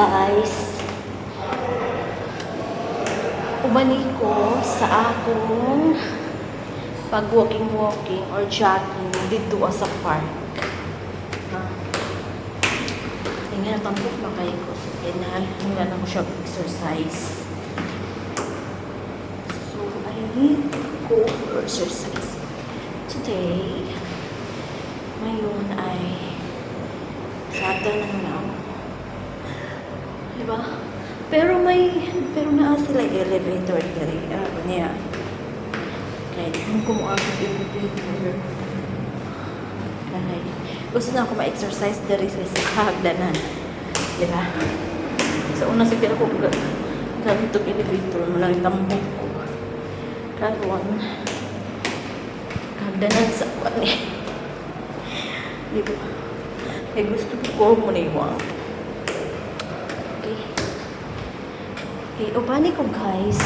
guys, ubani ko sa akong pag walking or jogging dito sa park. Tingnan na tampok na kayo ko. So, hingga na ko siya exercise. So, I need to go for exercise today. Ngayon ay Saturday na ako. Diba? Pero naa sila elevator diri. Niya. Kaya hindi ko mo ang elevator. Kaya gusto na ako ma-exercise diri sa hagdanan. Diba? Sa una siguro ko gamit itong elevator mo lang tambok ko. Karon hagdanan sa kwan eh. Diba? Kaya gusto ko mo na iwang. Okay, ubani ko guys.